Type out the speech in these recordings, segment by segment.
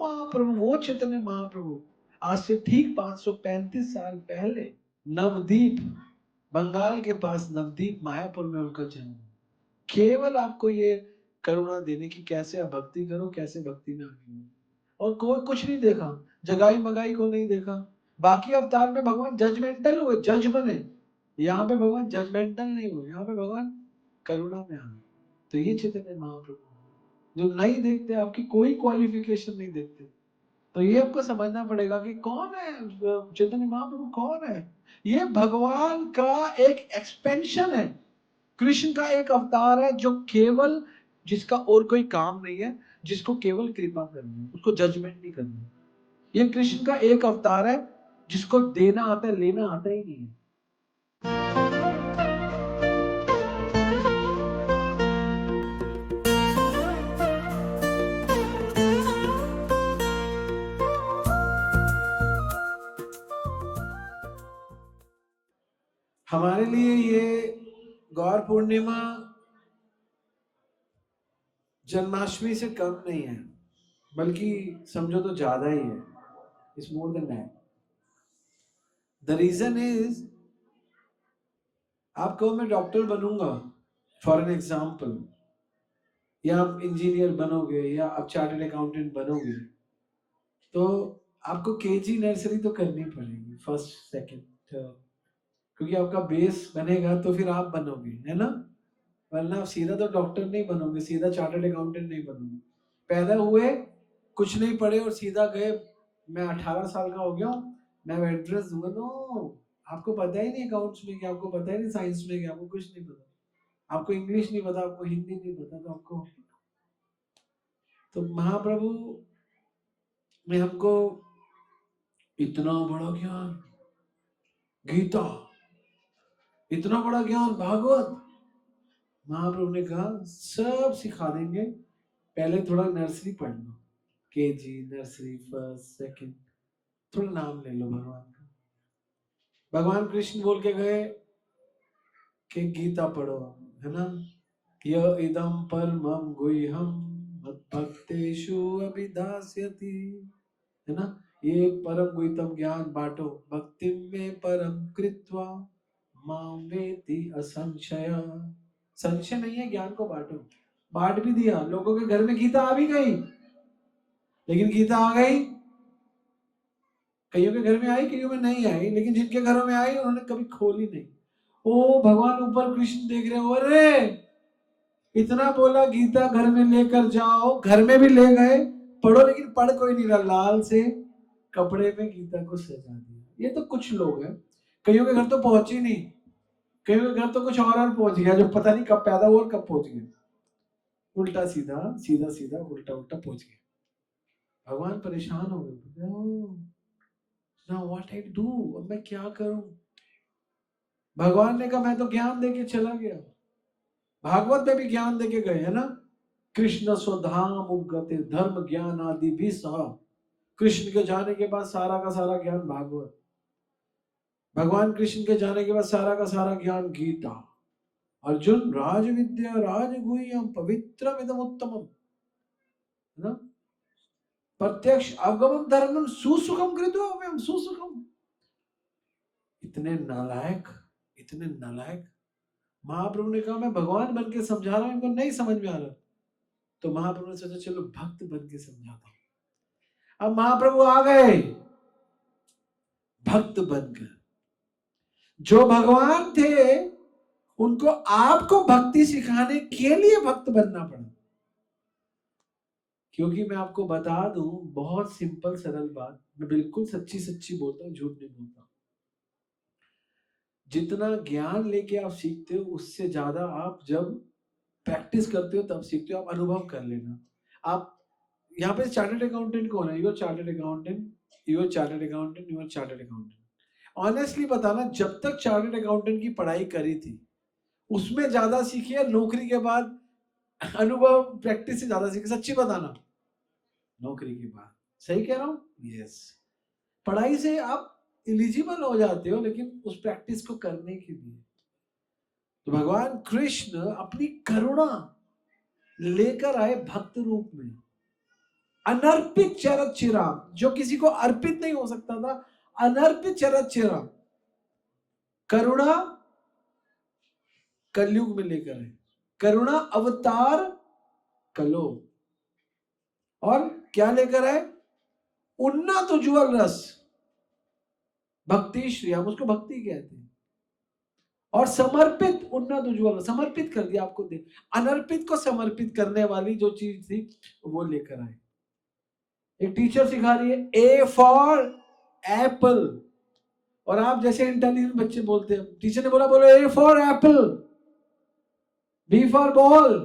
महाप्रभु, वो चैतन्य महाप्रभु आज से ठीक 535 साल पहले नवदीप, बंगाल के पास नवदीप मायापुर में उनका जन्म। केवल आपको ये करुणा देने की, कैसे आप भक्ति करो, कैसे भक्ति में आगे बढ़ो। और कोई कुछ नहीं देखा, जगाई मगाई को नहीं देखा। बाकी अवतार में भगवान जजमेंटल हुए, जज बने। यहाँ पे भगवान जजमेंटल नहीं हुए, यहाँ पे भगवान करुणा में आए। तो ये चैतन्य महाप्रभु जो नहीं देखते, आपकी कोई क्वालिफिकेशन नहीं देखते। तो ये आपको समझना पड़ेगा कि कौन है चैतन्य महाप्रभु, कौन है। ये भगवान का एक एक्सपेंशन है, कृष्ण का एक अवतार है, जो केवल, जिसका और कोई काम नहीं है, जिसको केवल कृपा करनी है, उसको जजमेंट नहीं करनी। ये कृष्ण का एक अवतार है जिसको देना आता है, लेना आता ही नहीं है। हमारे लिए ये गौर पूर्णिमा जन्माष्टमी से कम नहीं है, बल्कि समझो तो ज्यादा ही है। It's more than that. The reason is, आप कहो मैं डॉक्टर बनूंगा फॉर एन एग्जाम्पल, या आप इंजीनियर बनोगे, या आप चार्टर्ड अकाउंटेंट बनोगे, तो आपको केजी नर्सरी तो करनी पड़ेगी, फर्स्ट सेकंड थर्ड, क्योंकि आपका बेस बनेगा तो फिर आप बनोगे, है ना। वरना आप सीधा तो डॉक्टर नहीं बनोगे, सीधा चार्टर्ड अकाउंटेंट नहीं बनोगे। पैदा हुए, कुछ नहीं पढ़े और सीधा गए, मैं 18 साल का हो गया हूँ, मैं एंट्रेंस दूंगा। नो, आपको पता ही नहीं अकाउंट्स में क्या, आपको पता ही नहीं साइंस में क्या, आपको कुछ नहीं पता, आपको इंग्लिश नहीं पता, आपको हिंदी नहीं पता, तो आपको, तो महाप्रभु ने हमको इतना बड़ा ज्ञान, गीता, इतना बड़ा ज्ञान भागवत, महाप्रभु ने कहा सब सिखा देंगे, पहले थोड़ा नर्सरी पढ़ लो, केजी नर्सरी फर्स्ट सेकंड, थोड़ा नाम ले लो भगवान का। भगवान कृष्ण बोल के गए कि गीता पढ़ो, है ना। य इदम परमं गुह्यं मद्भक्तेषु अभिधास्यति, है ना। ये परम गुह्यतम ज्ञान बांटो, भक्ति में परम कृत्वा मां वेति असंशय। संशय नहीं है, ज्ञान को बांटो। बांट भी दिया, लोगों के घर में गीता आ भी गई, लेकिन गीता आ गई, कईयों के घर में आई, कईयों में नहीं आई, लेकिन जिनके घरों में आई उन्होंने कभी खोली नहीं। ओ भगवान ऊपर कृष्ण देख रहे हो, अरे इतना बोला गीता घर में लेकर जाओ, घर में भी ले गए, पढ़ो, लेकिन पढ़ कोई नहीं रहा, लाल से कपड़े में गीता को सजा दिया। ये तो कुछ लोग हैं, कईयों के घर तो पहुंच ही नहीं, कईयों के घर तो कुछ और पहुंच गया, जो पता नहीं कब पैदा हुआ और कब पहुंच गया, उल्टा सीधा, सीधा सीधा उल्टा उल्टा पहुंच गया। भगवान परेशान हो गए, नाउ व्हाट आई डू, अब मैं क्या करूं। भगवान ने कहा मैं तो ज्ञान देके चला गया, भागवत में भी ज्ञान देके गए, है ना। कृष्ण स्वधाम उगते धर्म ज्ञान आदि भी सह, कृष्ण के जाने के बाद सारा का सारा ज्ञान भागवत, भगवान कृष्ण के जाने के बाद सारा का सारा ज्ञान गीता। अर्जुन राज विद्या राज गुह्यम पवित्रम इदम उत्तमम, है ना। प्रत्यक्ष अवगमन धर्मम सुसुखम कृतो अव्ययम सुसुखम। इतने नालायक, इतने नालायक। महाप्रभु ने कहा मैं भगवान बन के समझा रहा हूं, इनको नहीं समझ में आ रहा, तो महाप्रभु ने सोचा चलो भक्त बन के समझाता हूं। अब महाप्रभु आ गए भक्त बनकर, जो भगवान थे उनको आपको भक्ति सिखाने के लिए भक्त बनना पड़ा। क्योंकि मैं आपको बता दूं, बहुत सिंपल सरल बात, मैं बिल्कुल सच्ची सच्ची बोलता हूं, झूठ नहीं बोलता। जितना ज्ञान लेके आप सीखते हो, उससे ज्यादा आप जब प्रैक्टिस करते हो तब सीखते हो। आप अनुभव कर लेना। आप यहाँ पे चार्टर्ड अकाउंटेंट कौन है? Your chartered accountant, your chartered accountant, your chartered accountant. Honestly बताना, जब तक चार्टर्ड अकाउंटेंट की पढ़ाई करी थी उसमें ज्यादा सीखी है नौकरी के बाद अनुभव प्रैक्टिस से ज्यादा सीखी? सच्ची बताना, नौकरी के बाद। सही कह रहा हूं? यस। पढ़ाई से आप एलिजिबल हो जाते हो, लेकिन उस प्रैक्टिस को करने के लिए। तो भगवान कृष्ण अपनी करुणा लेकर आए भक्त रूप में। अनर्पित चरत चिराग, जो किसी को अर्पित नहीं हो सकता था, अनर्पित चरत चिराग। करुणा कलयुग में लेकर है, करुणा अवतार कलो, और क्या लेकर है? उन्नत उज्ज्वल रस, भक्ति श्री, हम उसको भक्ति कहते हैं। और समर्पित, उन्नत उज्ज्वल, समर्पित कर दिया आपको दे, अनर्पित को समर्पित करने वाली जो चीज थी वो लेकर आए। एक टीचर सिखा रही है ए फॉर एप्पल, और आप जैसे इंटेलिजेंट बच्चे बोलते हैं, टीचर ने बोला बोलो A for apple, B for ball,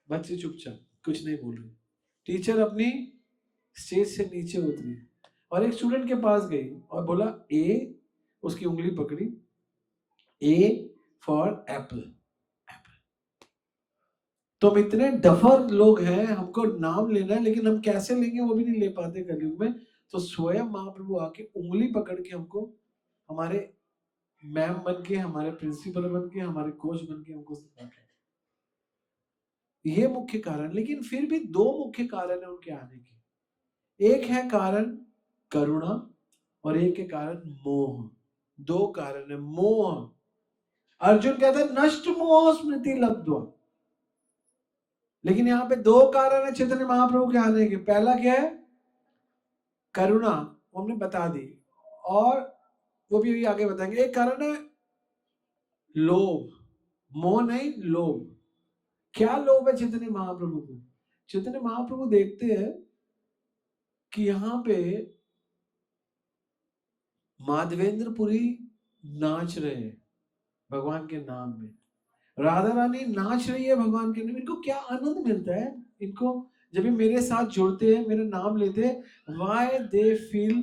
बच्चे चुपचाप कुछ नहीं बोल रहे। टीचर अपनी स्टेज से नीचे उतरी और एक स्टूडेंट के पास गई और बोला ए, उसकी उंगली पकड़ी, ए फॉर एप्पल, एप्पल। तो हम इतने डफर लोग हैं, हमको नाम लेना है लेकिन हम कैसे लेंगे वो भी नहीं ले पाते कलयुग में। तो स्वयं महाप्रभु आके उंगली पकड़ के हमको, हमारे मैम बन के, हमारे प्रिंसिपल बन के, हमारे कोच बन के हमको सिखाते हैं। ये मुख्य कारण, लेकिन फिर भी दो मुख्य कारण है उनके आने के। एक है कारण करुणा और एक है कारण मोह। दो कारण है। मोह, अर्जुन कहता है नष्ट मोह स्मृति लब्ध्वा, लेकिन यहाँ पे दो कारण है चैतन्य महाप्रभु के आने के। पहला क्या है? करुणा, वो हमने बता दी, और वो भी आगे बताएंगे। एक कारण है लोभ, मोह नहीं, लोभ। क्या लोभ है चैतन्य महाप्रभु को? चैतन्य महाप्रभु देखते हैं कि यहाँ पे माधवेंद्रपुरी नाच रहे हैं भगवान के नाम में, राधा रानी नाच रही है भगवान के नाम। इनको क्या आनंद मिलता है? इनको जब भी मेरे साथ जुड़ते हैं, मेरा नाम लेते हैं, why they feel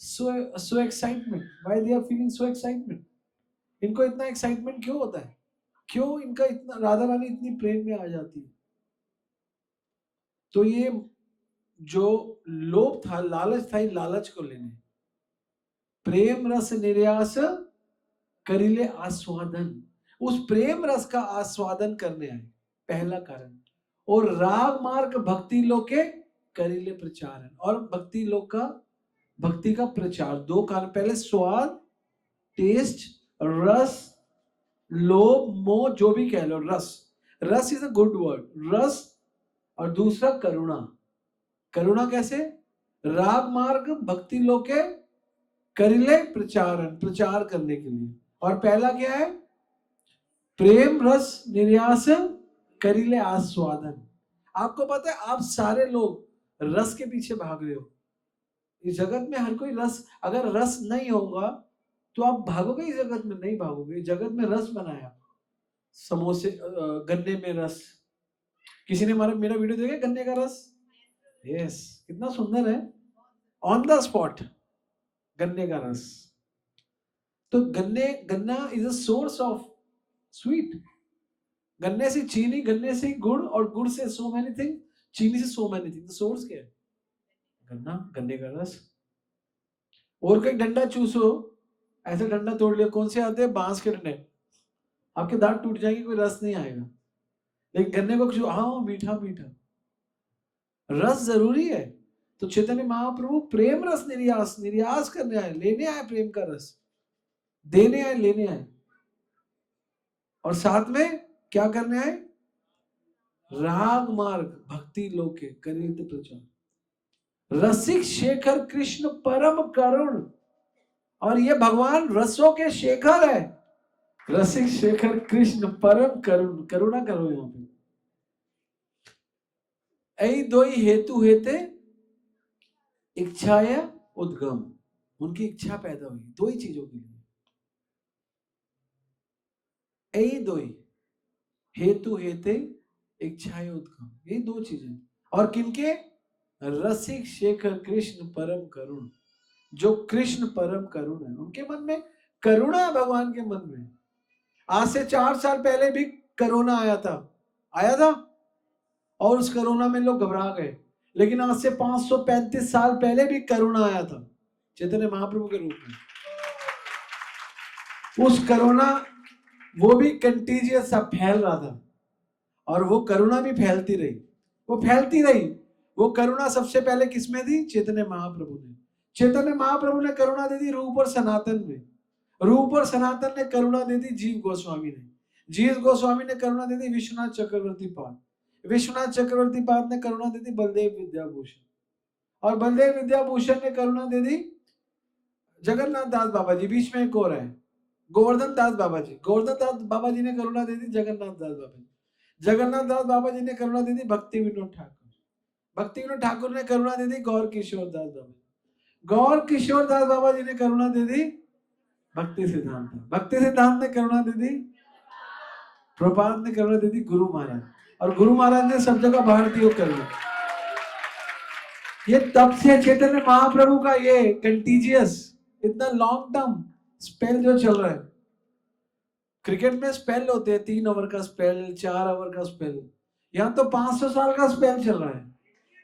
so excitement, why they are feeling so excitement? इनको इतना एक्साइटमेंट क्यों होता है? क्यों इनका इतना, राधा रानी इतनी प्रेम में आ जाती है? तो ये जो लोभ था, लालच था, लालच को लेने, प्रेम रस निर्यास करिले आस्वादन, उस प्रेम रस का आस्वादन करने आए, पहला कारण। और राग मार्ग भक्ति लोक के करिले प्रचार, और भक्ति लोक का, भक्ति का प्रचार। दो कारण, पहले स्वाद, टेस्ट, रस, लोभ, मोह, जो भी कह लो, रस, रस इज अ गुड वर्ड, रस। और दूसरा करुणा। करुणा कैसे? राग मार्ग भक्ति लोक के करिले प्रचार, प्रचार करने के लिए। और पहला क्या है? प्रेम रस निर्यास करिले आस्वादन। आपको पता है, आप सारे लोग रस के पीछे भाग रहे हो इस जगत में। हर कोई रस, अगर रस नहीं होगा तो आप भागोगे इस जगत में? नहीं भागोगे। जगत में रस बनाया, समोसे, गन्ने में रस। किसी ने मेरा वीडियो देखा गन्ने का रस? यस, कितना सुंदर है, ऑन द स्पॉट गन्ने का रस। तो गन्ना is a source of sweet. गन्ने से चीनी, गन्ने से गुड़, और गुड़ से सो मैनी थिंग, चीनी से सो मैनी थिंग। सोर्स क्या है? गन्ना, गन्ने का रस। और कोई डंडा चूसो, ऐसे डंडा तोड़ लिया, कौन से आते हैं? बांस के डंडे, आपके दांत टूट जाएंगे, कोई रस नहीं आएगा। लेकिन गन्ने को, हाँ, मीठा मीठा रस जरूरी है। तो चैतन्य महाप्रभु प्रेम रस निर्यास करने आए, लेने आए प्रेम का रस, देने आए, लेने आए। और साथ में क्या करने आए? राग मार्ग भक्ति लोके करित प्रचार। रसिक शेखर कृष्ण परम करुण, और ये भगवान रसों के शेखर है। रसिक शेखर कृष्ण परम करुण, करुणा करो यहाँ पे। ऐ दोई हेतु हेते इच्छाया उद्गम, उनकी इच्छा पैदा हुई दो ही चीजों के लिए। ऐ दोई हेतु हेते इच्छाया उद्गम, ये दो चीजें। और किनके? रसिक शेखर कृष्ण परम करुण, जो कृष्ण परम करुण है, उनके मन में करुणा है, भगवान के मन में। आज से 4 साल पहले भी कोरोना आया था, और उस कोरोना में लोग घबरा गए। लेकिन आज से 535 साल पहले भी कोरोना आया था, चैतन्य महाप्रभु के रूप में। उस कोरोना, वो भी कंटीजियस सा फैल रहा था, और वो कोरोना भी फैलती रही, वो फैलती रही। वो करुणा सबसे पहले किसमें दी? चैतन्य महाप्रभु ने। चैतन्य महाप्रभु ने करुणा दे दी रूप और सनातन में। रूप और सनातन ने करुणा दे दी जीव गोस्वामी ने। जीव गोस्वामी ने करुणा दे दी विश्वनाथ चक्रवर्ती पाद। विश्वनाथ चक्रवर्ती पाद ने करुणा दे दी बलदेव विद्याभूषण। और बलदेव विद्याभूषण ने करुणा दे दी जगन्नाथ दास बाबा जी। बीच में एक और है, गोवर्धन दास बाबा जी। गोवर्धन दास बाबा जी ने करुणा दे दी जगन्नाथ दास बाबा जी। जगन्नाथ दास बाबा जी ने करुणा दे दी भक्ति विनोद ठाकुर। भक्ति विनोद ठाकुर ने करुणा दे दी गौर किशोर दास बाबा। गौर किशोर दास बाबा जी ने करुणा दे दी भक्ति सिद्धांत। भक्ति सिद्धांत ने करुणा दे दी प्रभुपाद ने करुणा दे दी गुरु महाराज। और गुरु महाराज ने सब जगह भारतीय कर लिया। ये तब से चैतन्य महाप्रभु का ये कंटीजियस इतना लॉन्ग टर्म स्पेल जो चल रहा है। क्रिकेट में स्पेल होते हैं 3 ओवर का स्पेल, 4 ओवर का स्पेल। यहाँ तो 500 साल का स्पेल चल रहा है,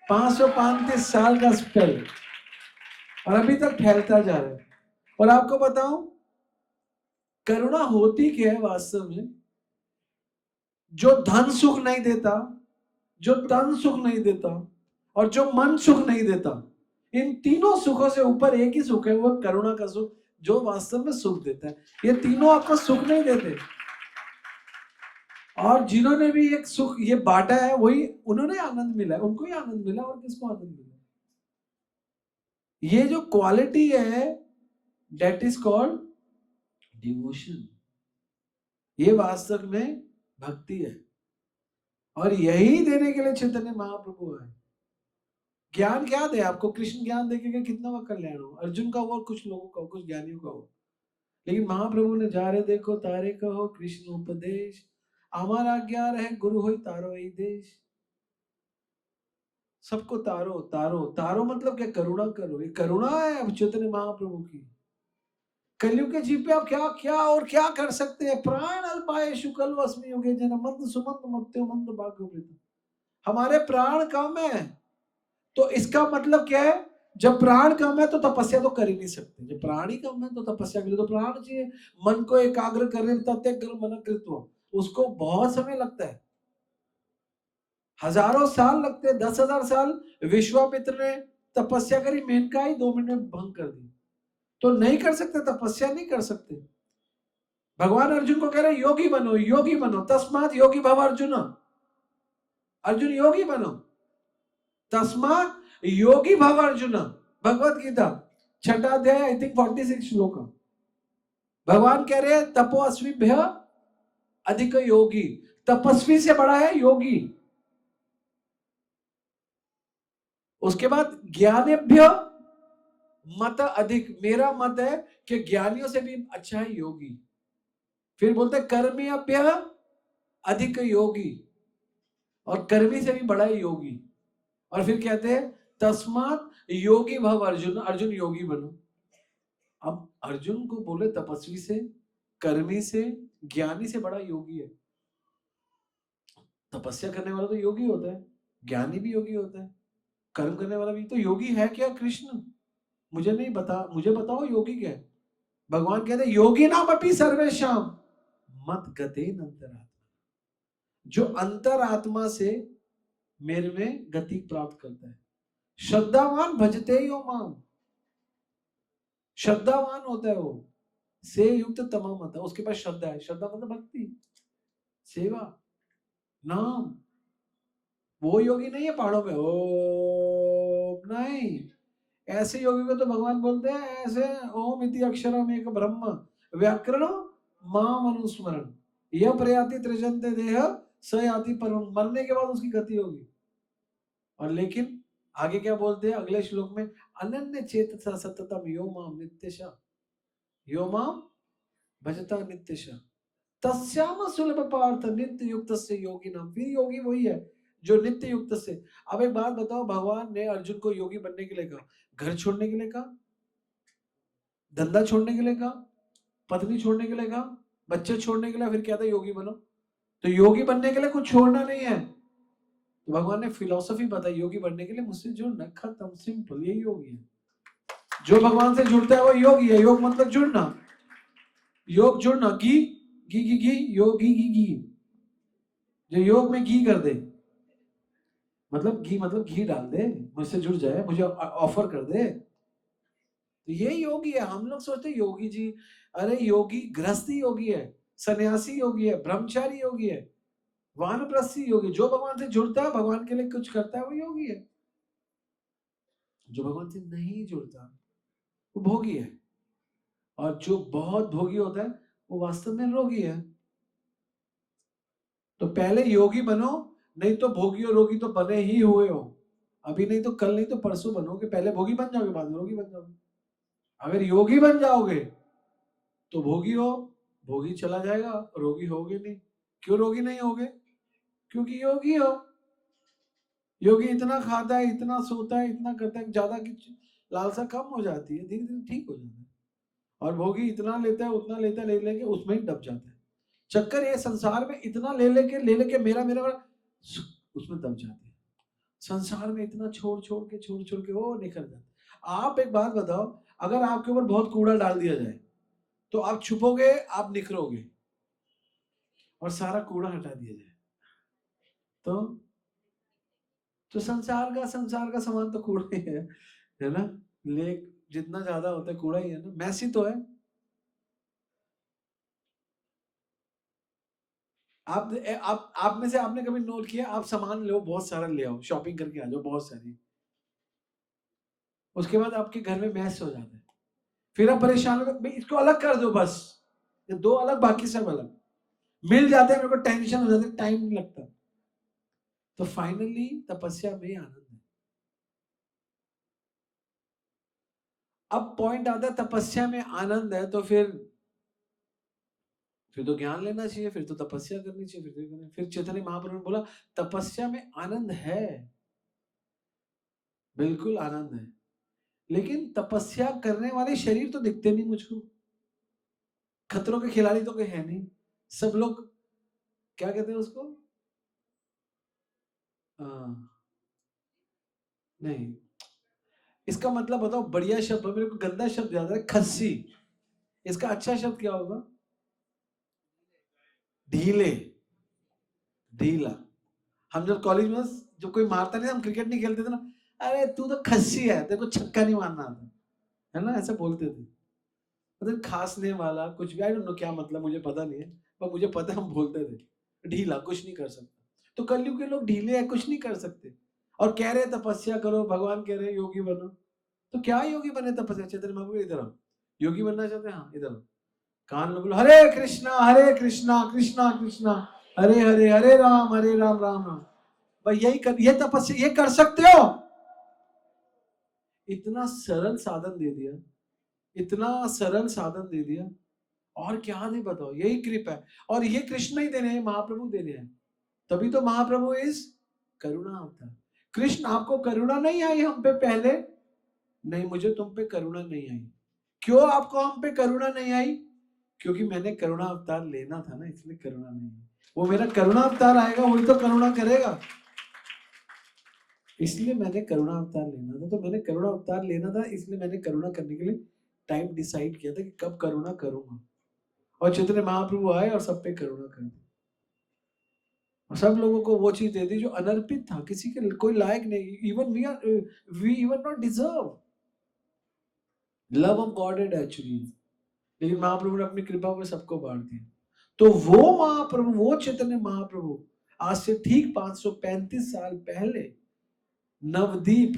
535 साल का स्पेल, और अभी तक फैलता जा रहा है। और आपको बताऊं करुणा होती क्या है वास्तव में? जो धन सुख नहीं देता, जो तन सुख नहीं देता, और जो मन सुख नहीं देता, इन तीनों सुखों से ऊपर एक ही सुख है, वो करुणा का सुख, जो वास्तव में सुख देता है। ये तीनों आपको सुख नहीं देते। और जिन्होंने भी एक सुख ये बांटा है, वही उन्होंने आनंद मिला है, उनको ही आनंद मिला। और किसको आनंद मिला? ये जो क्वालिटी है, दैट इज कॉल्ड डिवोशन। ये वास्तव में भक्ति है। और यही देने के लिए चैतन्य महाप्रभु है। ज्ञान क्या दे आपको? कृष्ण ज्ञान देके कितना का कल्याण हो? अर्जुन का हुआ, कुछ लोगों का, कुछ ज्ञानियों का हो। लेकिन महाप्रभु ने जा रे देखो तारे कहो कृष्ण उपदेश, हमारा आज्ञा रहे गुरु होई तारो ही देश। सबको तारो तारो तारो मतलब क्या? करुणा करो। ये करुणा है अब चैतन्य महाप्रभु की। कलयुग के जीव पे आप क्या क्या और क्या कर सकते हैं? प्राण अल्पाय शुकल वस्मी योगे जन मंद सुमंद मत्यो मंद भाग्योवृत। हमारे प्राण कम है, तो इसका मतलब क्या है? जब प्राण कम है तो तपस्या तो कर ही नहीं सकते। जब प्राण ही कम है तो तपस्या के लिए तो प्राण चाहिए। मन को एकाग्र करने तत्यग्र मन कृत्व, उसको बहुत समय लगता है, हजारों साल लगते हैं, 10,000 साल विश्वामित्र ने तपस्या करी, मेनका ही 2 मिनट में भंग कर दी। तो नहीं कर सकते, तपस्या नहीं कर सकते। भगवान अर्जुन को कह रहे योगी बनो, योगी बनो, तस्मात योगी भव अर्जुन। अर्जुन योगी बनो, तस्मात योगी भव अर्जुन। भगवत गीता 6वां अध्याय, आई थिंक 46 श्लोक। भगवान कह रहे हैं तपोस्विभ्य अधिक योगी। तपस्वी से बड़ा है योगी। उसके बाद ज्ञानेभ्य मत अधिक। मेरा मत है कि ज्ञानियों से भी अच्छा है योगी। फिर बोलते कर्मेभ्य अधिक योगी, और कर्मी से भी बड़ा है योगी। और फिर कहते हैं तस्मात योगी भव अर्जुन। अर्जुन योगी बनो। अब अर्जुन को बोले तपस्वी से, कर्मी से, ज्ञानी से बड़ा योगी है। तपस्या करने वाला तो योगी होता है, ज्ञानी भी योगी होता है, कर्म करने वाला भी। तो योगी है क्या कृष्ण? मुझे नहीं बता, मुझे बताओ योगी क्या है? भगवान कहते हैं योगी नाम अपि सर्वेशाम मत गते अंतरात्मा। जो अंतरात्मा से मेरे में गति प्राप्त करता है। श्रद्धावान भजते यो माम। श्रद्धावान होता है वो, से युक्त तमाम होता है, उसके पास श्रद्धा है। श्रद्धा मतलब भक्ति, सेवा, नाम। वो योगी नहीं है पहाड़ों में ओम, नहीं। ऐसे योगी को तो भगवान बोलते हैं ऐसे ओम इति अक्षरम एक ब्रह्म व्याकरण माम अनुस्मरण यह प्रयाति त्रिजंते देह स याति परम। मरने के बाद उसकी गति होगी। और लेकिन आगे क्या बोलते हैं अगले श्लोक में? अनन्य चेतसा सततम यो माम नित्यशा, यो माम भजता नित्यशा तस्याम सुलभ पार्थ नित्य युक्त से योगी नाम। फिर योगी वही है जो नित्य युक्त से। अब एक बात बताओ, भगवान ने अर्जुन को योगी बनने के लिए कहा, घर छोड़ने के लिए कहा, धंधा छोड़ने के लिए कहा, पत्नी छोड़ने के लिए कहा, बच्चे छोड़ने के लिए, फिर क्या था योगी बनो। तो योगी बनने के लिए कुछ छोड़ना नहीं है। तो भगवान ने फिलॉसफी बताई योगी बनने के लिए, मुझसे जुड़ना, खत्म, सिंपल, यही योगी है। जो भगवान से जुड़ता है वो योगी है। योग मतलब जुड़ना, योग जुड़ना। घी घी घी योग घी घी घी, जो योग में घी कर दे मतलब घी डाल दे, मुझसे जुड़ जाए, मुझे ऑफर कर दे। तो ये योगी है। हम लोग सोचते हैं योगी जी, अरे योगी गृहस्थी योगी है, सन्यासी योगी है, ब्रह्मचारी योगी है, वानप्रस्थी योगी। जो भगवान से जुड़ता है, भगवान के लिए कुछ करता है, वो योगी है। जो भगवान से नहीं जुड़ता वो भोगी है, और जो बहुत भोगी होता है वो वास्तव में रोगी है। तो पहले योगी बनो, नहीं तो भोगी और रोगी तो बने ही हुए हो। अभी नहीं तो कल, नहीं तो परसों बनोगे। पहले भोगी बन जाओगे, बाद में रोगी बन जाओगे। अगर योगी बन जाओगे तो भोगी हो, भोगी चला जाएगा, रोगी होगे नहीं। क्यों रोगी नहीं होगे? क्योंकि योगी हो। योगी इतना खाता है, इतना सोता है, इतना करता है, ज्यादा की लालसा कम हो जाती है, धीरे धीरे ठीक हो जाता है। और भोगी इतना लेता है, उतना लेता है, ले लेके उसमें ही दब जाता है। चक्कर ये संसार में इतना ले लेके मेरा मेरा उसमें दब जाते हैं। संसार में इतना छोड़ छोड़ के वो निकल जाता। आप एक बात बताओ, अगर आपके ऊपर बहुत कूड़ा डाल दिया जाए तो आप छुपोगे, आप निकलोगे, और सारा कूड़ा हटा दिया जाए तो संसार का सामान तो कूड़ा ही है ना। ले जितना ज्यादा होता है कूड़ा ही है ना, मैसी तो है। आप में से आपने कभी नोट किया, आप सामान लो, बहुत सारा ले आओ, शॉपिंग करके आ जाओ बहुत सारी, उसके बाद आपके घर में मैस हो जाता है, फिर आप परेशान हो, भाई इसको अलग कर दो बस, ये दो अलग, बाकी सब अलग। मिल जाते हैं, मेरे को टेंशन हो जाती है, टाइम नहीं लगता। तो फाइनली तपस्या में आनंद है। अब पॉइंट आता है, तपस्या में आनंद है तो फिर तो ज्ञान लेना चाहिए, फिर तो तपस्या करनी चाहिए। फिर चैतन्य महाप्रभु ने बोला तपस्या में आनंद है, बिल्कुल आनंद है, लेकिन तपस्या करने वाले शरीर तो दिखते नहीं मुझको। खतरों के खिलाड़ी तो कोई है नहीं, सब लोग क्या कहते हैं उसको, नहीं, इसका मतलब बताओ, बढ़िया शब्द, मेरे को गंदा शब्द याद है, खस्सी। इसका अच्छा शब्द क्या होगा? ढीले, ढीला। हम जब कॉलेज में जब कोई मारता नहीं, हम क्रिकेट नहीं खेलते थे ना, अरे तू तो खस्सी है, तेरे को छक्का नहीं मारना आता, है ना, ऐसा बोलते थे। मतलब खासने वाला कुछ भी, आई डोंट नो क्या मतलब, मुझे पता नहीं है, पर मुझे पता हम बोलते थे ढीला, कुछ नहीं कर सकता। तो कलयुग के लोग ढीले हैं, कुछ नहीं कर सकते, और कह रहे तपस्या करो, भगवान कह रहे योगी बनो। तो क्या योगी बने? तपस्या, चैतन्य महाप्रभु इधर आओ, योगी बनना चाहते हैं? हाँ इधर आओ, कान में बोलो हरे कृष्णा कृष्णा कृष्णा हरे हरे, हरे राम राम राम। भाई यही कर, ये तपस्या ये कर सकते हो। इतना सरल साधन दे दिया, इतना सरल साधन दे दिया, और क्या नहीं बताओ, यही कृपा है। और ये कृष्ण ही देने हैं, महाप्रभु देने हैं, तभी तो महाप्रभु इस करुणा अवतार। कृष्ण आपको करुणा नहीं आई हम पे पहले? नहीं, मुझे तुम पे करुणा नहीं आई। क्यों आपको हम पे करुणा नहीं आई? क्योंकि मैंने करुणा अवतार लेना था ना, इसलिए करुणा नहीं आई। वो मेरा करुणा अवतार आएगा, वही तो करुणा करेगा, इसलिए मैंने करुणा अवतार लेना था। तो मैंने करुणा अवतार लेना था, इसलिए मैंने करुणा करने के लिए टाइम डिसाइड किया था कि कब करुणा करूंगा। और चैतन्य महाप्रभु आए और सब पे करुणा कर दी, और सब लोगों को वो चीज दे दी जो अनर्पित था, किसी के कोई लायक नहीं। Even we even not deserve love of God actually, लेकिन महाप्रभु ने अपनी कृपा में सबको बांट दिया। तो वो महाप्रभु, वो चैतन्य महाप्रभु, आज से ठीक 535 साल पहले नवदीप,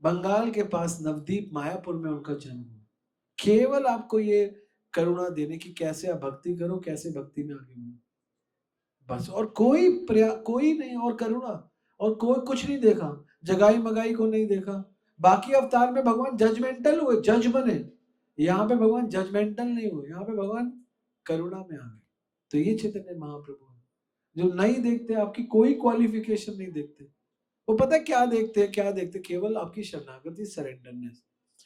बंगाल के पास नवदीप मायापुर में उनका जन्म हुआ, केवल आपको ये करुणा देने की, कैसे आप भक्ति करो, कैसे भक्ति में आगे बढ़ो, बस। और कोई नहीं, और करुणा, और कोई कुछ नहीं देखा, जगाई मगाई को नहीं देखा। बाकी अवतार में भगवान जजमेंटल हुए, जज बने, यहाँ पे भगवान जजमेंटल नहीं हुए, यहाँ पे भगवान करुणा में आ गए। तो ये चैतन्य महाप्रभु है, जो नहीं देखते, आपकी कोई क्वालिफिकेशन नहीं देखते, वो पता है क्या देखते हैं? क्या देखते? केवल आपकी शरणागति, सरेंडरनेस,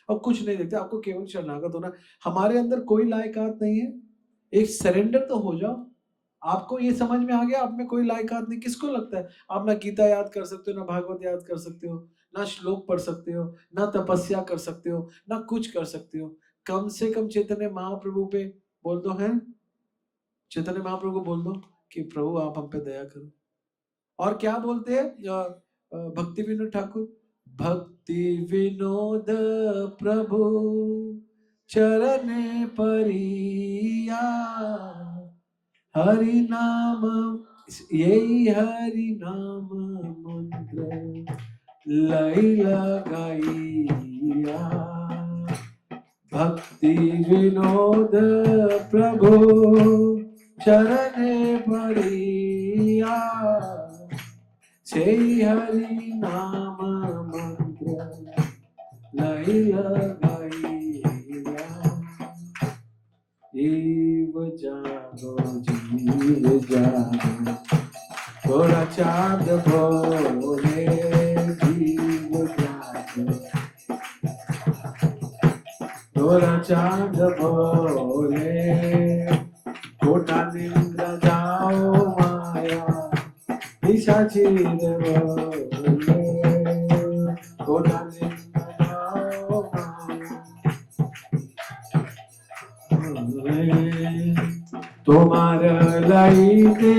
और कुछ नहीं देखते। आपको केवल शरणागत होना। हमारे अंदर कोई लायकात नहीं है, एक सरेंडर तो हो जाओ। आपको ये समझ में आ गया, आप में कोई लायकात नहीं। किसको लगता है आप ना गीता याद कर सकते हो, ना भागवत याद कर सकते हो, ना श्लोक पढ़ सकते हो, ना तपस्या कर सकते हो, ना कुछ कर सकते हो? कम से कम चैतन्य महाप्रभु पे बोल दो, है चैतन्य महाप्रभु को बोल दो कि प्रभु आप हम पे दया करो। और क्या बोलते हैं, भक्ति विनोद ठाकुर, भक्ति विनोद प्रभु चरणे परिया, हरि नाम, यही हरि नाम मंत्र लई लगाइया, भक्ति विनोद प्रभु चरणे परिया, sei हरि नाम मंत्र लई लगाइया, जीव जागो जीव जागो थोड़ा चांद भोले, जीव जागो थोड़ा चांद भोले, कोटा निंद्र जाओ माया पिशाची बोले, कोटा निंद्र जाओ माया, তোমার লাইতে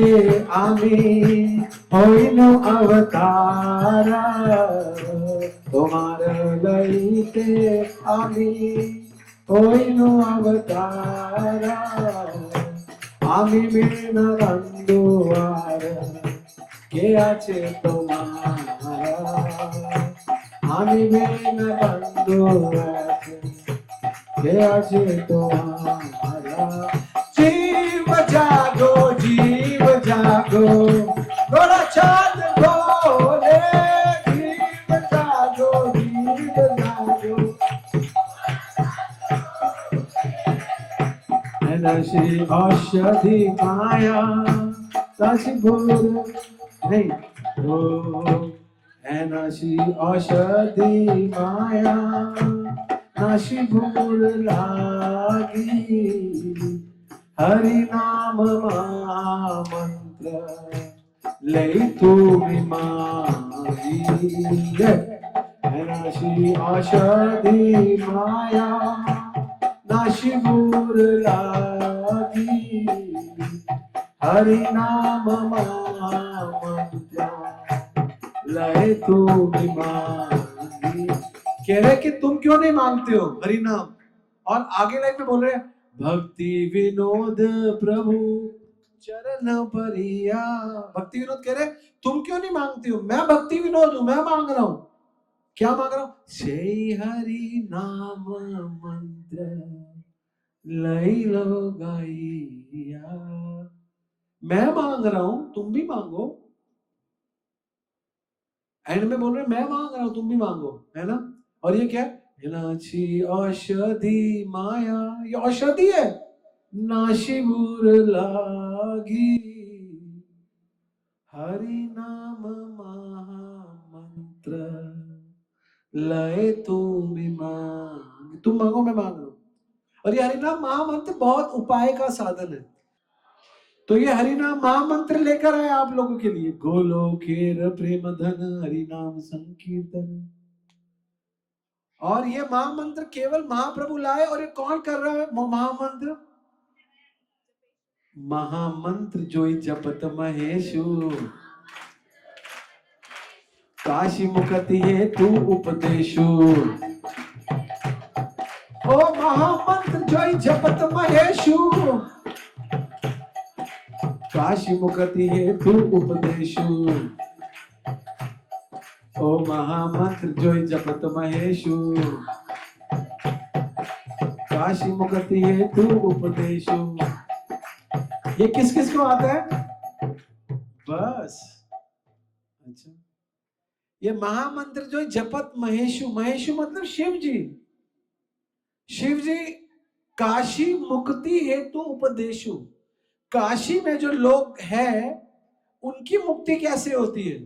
আমি হইল অবতারা, তোমার লাইতে আমি হইল অবতারা, আমি বিনা বন্ধুয়ার কে আছে তোমার, আমি বিনা বন্ধু আছে কে আছে তোমার, जीव जागो थोड़ा चांद भोले, जीव जागो नशी औषधि माया नशी भूल नहीं हो, नशी औषधि माया नशी भूल लागी, हरि नाम मंत्र लई तू मागी, नाशी औषधि माया नाशी भूल लागी, हरि नाम मंत्र लई तू मागी। कह रहे कि तुम क्यों नहीं मांगते हो हरि नाम, और आगे लाइन में बोल रहे हैं भक्ति विनोद प्रभु चरण परिया, भक्ति विनोद कह रहे तुम क्यों नहीं मांगते हो, मैं भक्ति विनोद हूं, मैं मांग रहा हूं, क्या मांग रहा हूं, से हरि नाम मंत्र लई लो गाइया, मैं मांग रहा हूं तुम भी मांगो, एंड में बोल रहे मैं मांग रहा हूं तुम भी मांगो, है ना। और ये क्या है, नाची औषधि माया, ये औषधि है, नाशी बुर लागी, हरि नाम महामंत्र लय तुम मांग, तुम मांगो मैं मांग रहा हूं। और ये हरि नाम महामंत्र बहुत उपाय का साधन है, तो ये हरि नाम महामंत्र लेकर आए आप लोगों के लिए, गोलोकेर प्रेम धन हरि नाम संकीर्तन। और ये महामंत्र केवल महाप्रभु लाए, और ये कौन कर रहा है महामंत्र, महामंत्र जोई जपत महेशु, काशी मुकति है तू उपदेशु, ओ महामंत्र जोई जपत महेशु, काशी मुकति है तू उपदेशु, ओ महामंत्र जोई जपत महेशु, काशी मुकति है तू उपदेशु। ये किस किस को आता है, बस अच्छा, ये महामंत्र जो जपत महेशु, महेशु मतलब शिव जी, शिव जी काशी मुक्ति हेतु उपदेशु, काशी में जो लोग हैं उनकी मुक्ति कैसे होती है,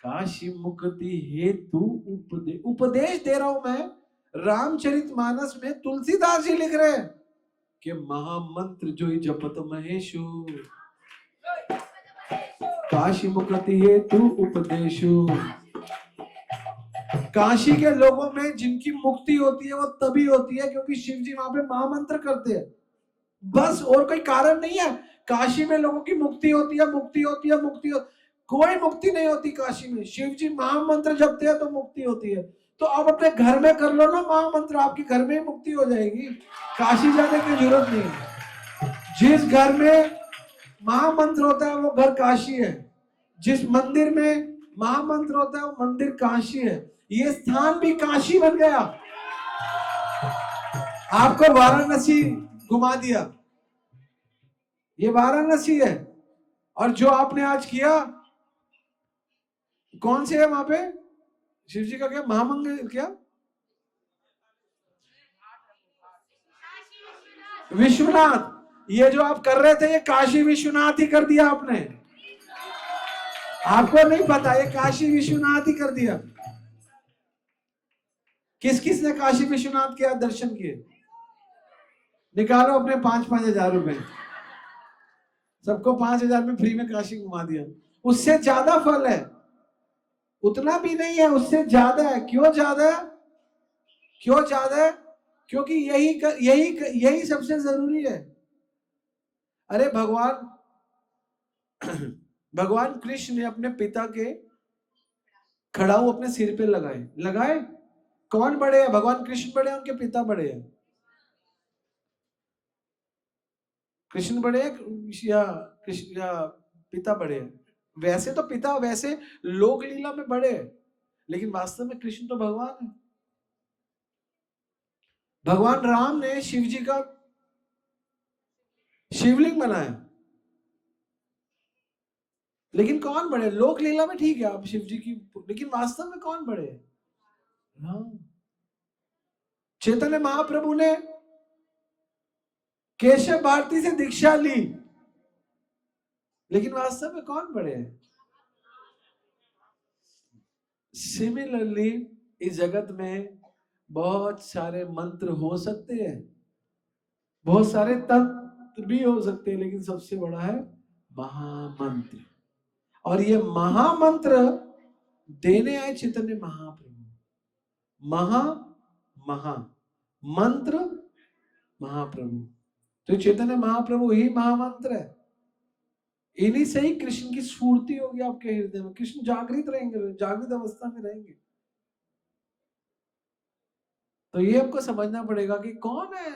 काशी मुक्ति हेतु उपदेश, उपदेश दे रहा हूं मैं, रामचरितमानस में तुलसीदास जी लिख रहे हैं कि महामंत्र जो जपत महेशु, काशी मुक्ति हेतु उपदेशु। काशी के लोगों में जिनकी मुक्ति होती है वो तभी होती है क्योंकि शिव जी वहां पे महामंत्र करते हैं, बस और कोई कारण नहीं है। काशी में लोगों की मुक्ति होती है, मुक्ति होती है, मुक्ति होती है। कोई मुक्ति नहीं होती काशी में। शिव जी महामंत्र जपते हैं तो मुक्ति होती है। तो आप अपने घर में कर लो ना महामंत्र, आपके घर में ही मुक्ति हो जाएगी, काशी जाने की जरूरत नहीं है। जिस घर में महामंत्र होता है वो घर काशी है, जिस मंदिर में महामंत्र होता है वो मंदिर काशी है। ये स्थान भी काशी बन गया। आपको वाराणसी घुमा दिया, ये वाराणसी है। और जो आपने आज किया, कौन से है वहां पे शिव जी का क्या महामंदिर, क्या विश्वनाथ, ये जो आप कर रहे थे ये काशी विश्वनाथ ही कर दिया आपने। आपको नहीं पता, ये काशी विश्वनाथ ही कर दिया। किस किस ने काशी विश्वनाथ के दर्शन किए? निकालो अपने 5,000 रुपए, सबको 5,000 में फ्री में काशी घुमा दिया। उससे ज्यादा फल है, उतना भी नहीं है, उससे ज्यादा है। क्यों ज्यादा है? क्यों ज्यादा है? क्योंकि यही सबसे जरूरी है। अरे भगवान कृष्ण ने अपने पिता के खड़ाऊ अपने सिर पे लगाए। कौन बड़े हैं? भगवान कृष्ण बड़े हैं, उनके पिता बड़े हैं? कृष्ण बड़े हैं या कृष्ण या पिता बड़े हैं? वैसे तो पिता, वैसे लोक लीला में बड़े हैं, लेकिन वास्तव में कृष्ण तो भगवान है। भगवान राम ने शिव जी का शिवलिंग बनाया, लेकिन कौन बड़े? लोक लीला में ठीक है आप शिव जी की, लेकिन वास्तव में कौन बड़े हैं? राम। चैतन्य महाप्रभु ने केशव भारती से दीक्षा ली, लेकिन वास्तव में कौन बड़े हैं? सिमिलरली इस जगत में बहुत सारे मंत्र हो सकते हैं, बहुत सारे तंत्र भी हो सकते हैं, लेकिन सबसे बड़ा है महामंत्र। और ये महामंत्र देने आए चैतन्य महाप्रभु। महा मंत्र महाप्रभु, तो चैतन्य महाप्रभु ही महामंत्र है। इन्हीं से ही कृष्ण की स्फूर्ति होगी आपके हृदय में, कृष्ण जागृत रहेंगे, जागृत अवस्था में रहेंगे। तो ये आपको समझना पड़ेगा कि कौन है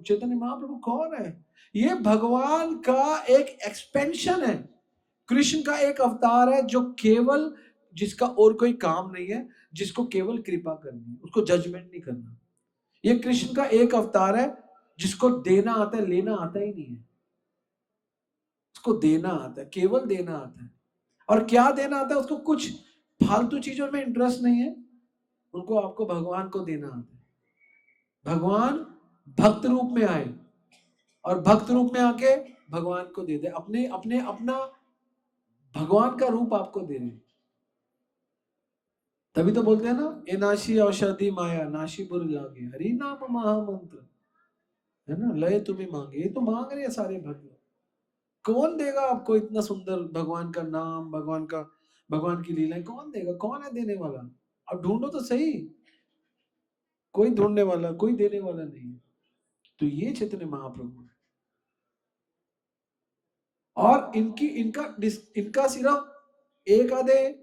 चैतन्य महाप्रभु, कौन है? ये भगवान का एक एक्सपेंशन है, कृष्ण का एक अवतार है, जो केवल, जिसका और कोई काम नहीं है, जिसको केवल कृपा करनी है, उसको जजमेंट नहीं करना। ये कृष्ण का एक अवतार है जिसको देना आता है, लेना आता ही नहीं है। उसको देना आता है, केवल देना आता है। और क्या देना आता है उसको? कुछ फालतू चीजों में इंटरेस्ट नहीं है उनको, आपको भगवान को देना आता है। भगवान भक्त रूप में आए और भक्त रूप में आके भगवान को दे दे, अपना भगवान का रूप आपको दे रहे। तभी तो बोलते हैं ना, ए नाशी औषधि माया नाशी बुर लागे, हरि नाम महामंत्र, है ना, लय तुम्हें मांगे। ये तो मांग रहे हैं सारे भक्त। कौन देगा आपको इतना सुंदर भगवान का नाम, भगवान की लीला कौन देगा? कौन है देने वाला? अब ढूंढो तो सही, कोई ढूंढने वाला, कोई देने वाला नहीं। तो ये चैतन्य महाप्रभु है। और इनका सिर्फ एक आधे,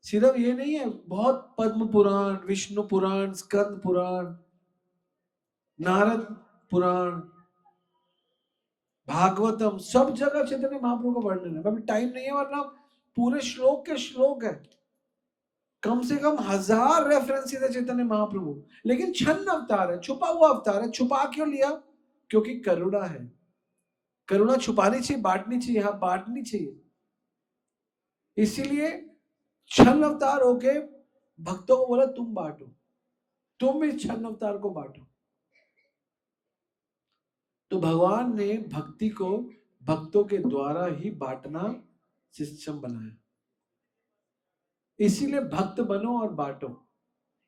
सिर्फ ये नहीं है, बहुत पद्म पुराण, विष्णु पुराण, स्कंद पुराण, नारद पुराण, भागवतम, सब जगह चैतन्य महाप्रभु का वर्णन है। अभी टाइम नहीं है, वरना पूरे श्लोक के श्लोक है, कम से कम 1000 रेफरेंसेस है चैतन्य महाप्रभु। लेकिन छन्न अवतार है, छुपा हुआ अवतार है। छुपा क्यों लिया? क्योंकि करुणा है। करुणा छुपानी चाहिए, बांटनी चाहिए, हाँ बांटनी चाहिए। इसीलिए छन्न अवतार होके भक्तों को बोला तुम बांटो, तुम इस छन्न अवतार को बांटो। तो भगवान ने भक्ति को भक्तों के द्वारा ही बांटना सिस्टम बनाया। इसीलिए भक्त बनो और बांटो,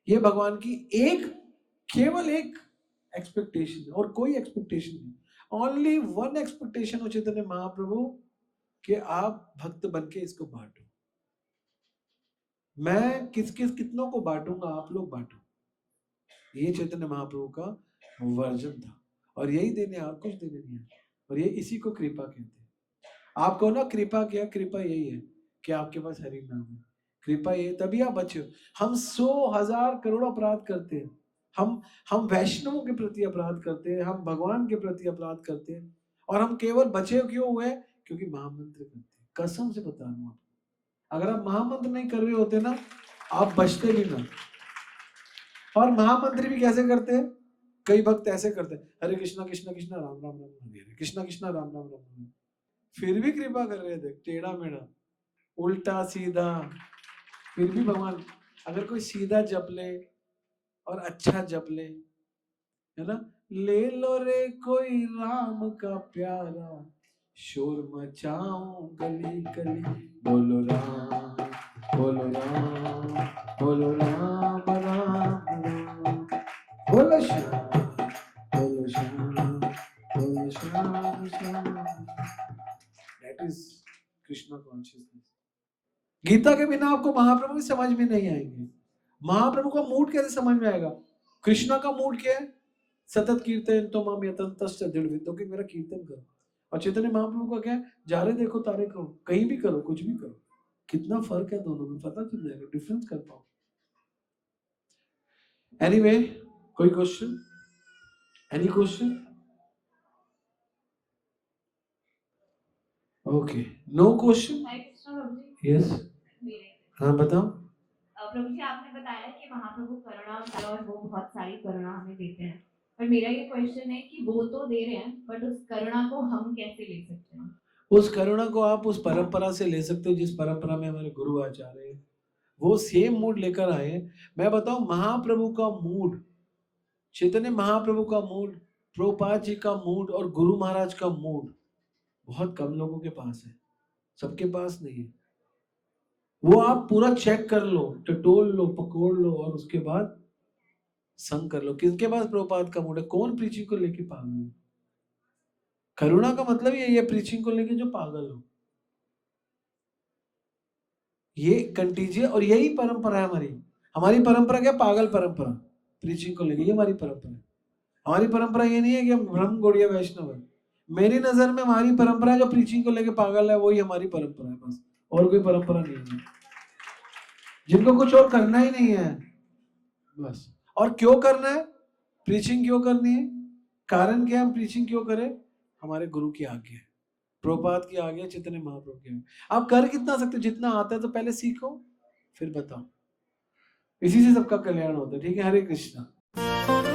ये भगवान की केवल एक एक्सपेक्टेशन, और कोई एक्सपेक्टेशन नहीं। ओनली वन एक्सपेक्टेशन हो चैतन्य महाप्रभु कि आप भक्त बन के इसको बांटो। मैं कितनों को बांटूंगा, आप लोग बांटो। ये चैतन्य महाप्रभु का वर्जन था, और यही देने, और कुछ देने नहीं है। और ये इसी को कृपा कहते हैं। आपको ना कृपा किया, कृपा यही है कि आपके पास हरि नाम है। कृपा ये तभी आप बचे हो। हम 100,000 करोड़ अपराध करते हैं। हम वैष्णवों के प्रति अपराध करते हैं, हम भगवान के प्रति अपराध करते हैं, और हम केवल बचे क्यों हुए? क्योंकि महामंत्र करते हैं। कसम से बता रहा हूं, अगर आप महामंत्र नहीं कर रहे होते ना, आप बचते भी ना। और महामंत्र भी कैसे करते हैं? कई भक्त ऐसे करते हैं, हरे कृष्णा कृष्णा कृष्णा राम राम राम हरे कृष्णा कृष्णा राम राम राम हरे। फिर भी कृपा कर रहे थे, टेढ़ा मेढ़ा, उल्टा सीधा। फिर भी भगवान, अगर कोई सीधा जप ले और अच्छा जप ले, है ना, ले लो रे कोई राम का प्यारा, शोर मचाऊं गली गली, बोलो राम बोलो राम बोलो राम राम राम, बोलो श्याम बोलो श्याम बोलो Shyam Shyam. That is Krishna consciousness. Gita के बिना आपको महाप्रभु की समझ में नहीं आएंगे। महाप्रभु का मूड कैसे समझ में आएगा? कृष्णा का मूड क्या है? सतत कीर्तन तो माम यतंतश्च दृढ़, कि मेरा कीर्तन करो। और चैतन्य महाप्रभु का क्या है? जा रहे देखो तारे करो, कहीं भी करो, कुछ भी करो। कितना फर्क है दोनों में, पता चल जाएगा, डिफरेंस कर पाओ। एनीवे, कोई question? Any question? Okay, no question. Yes, हाँ बताओ। प्रभु जी, आपने बताया कि महाप्रभु करुणा और वो बहुत सारी करुणा हमें देते हैं, पर मेरा ये क्वेश्चन है कि वो तो दे रहे हैं, बट उस करुणा को हम कैसे ले सकते हैं? उस करुणा को आप उस परंपरा से ले सकते हो जिस परंपरा में हमारे गुरु आचार्य हैं, वो सेम मूड लेकर आए। मैं बताऊं, महाप्रभु का मूड, चैतन्य महाप्रभु का मूड, प्रभुपाद जी का मूड और गुरु महाराज का मूड बहुत कम लोगों के पास है, सबके पास नहीं है। वो आप पूरा चेक कर लो, टटोल लो, पकड़ लो, और उसके बाद संग कर लो किसके पास प्रभुपाद का मूड है, कौन प्रीचिंग को लेके पागल है। करुणा का मतलब ये है प्रीचिंग को लेके जो पागल हो। ये कंटीजिए, और यही परंपरा है हमारी। हमारी परंपरा क्या? पागल परंपरा, प्रीचिंग को लेके, ये हमारी परंपरा है। हमारी परंपरा ये नहीं है कि हम ब्रह्म गौड़िया वैष्णव है। मेरी नजर में हमारी परंपरा जो प्रीचिंग को लेके पागल है, वही हमारी परंपरा है, बस, और कोई परंपरा नहीं है। जिनको कुछ और करना ही नहीं है, बस। और क्यों करना है प्रीचिंग? क्यों करनी है? कारण क्या, हम प्रीचिंग क्यों करें? हमारे गुरु की आज्ञा है, प्रभुपाद की आज्ञा, चैतन्य महाप्रभु की आज्ञा। आप कर कितना सकते हो? जितना आता है तो पहले सीखो, फिर बताओ। इसी से सबका कल्याण होता है। ठीक है, हरे कृष्णा।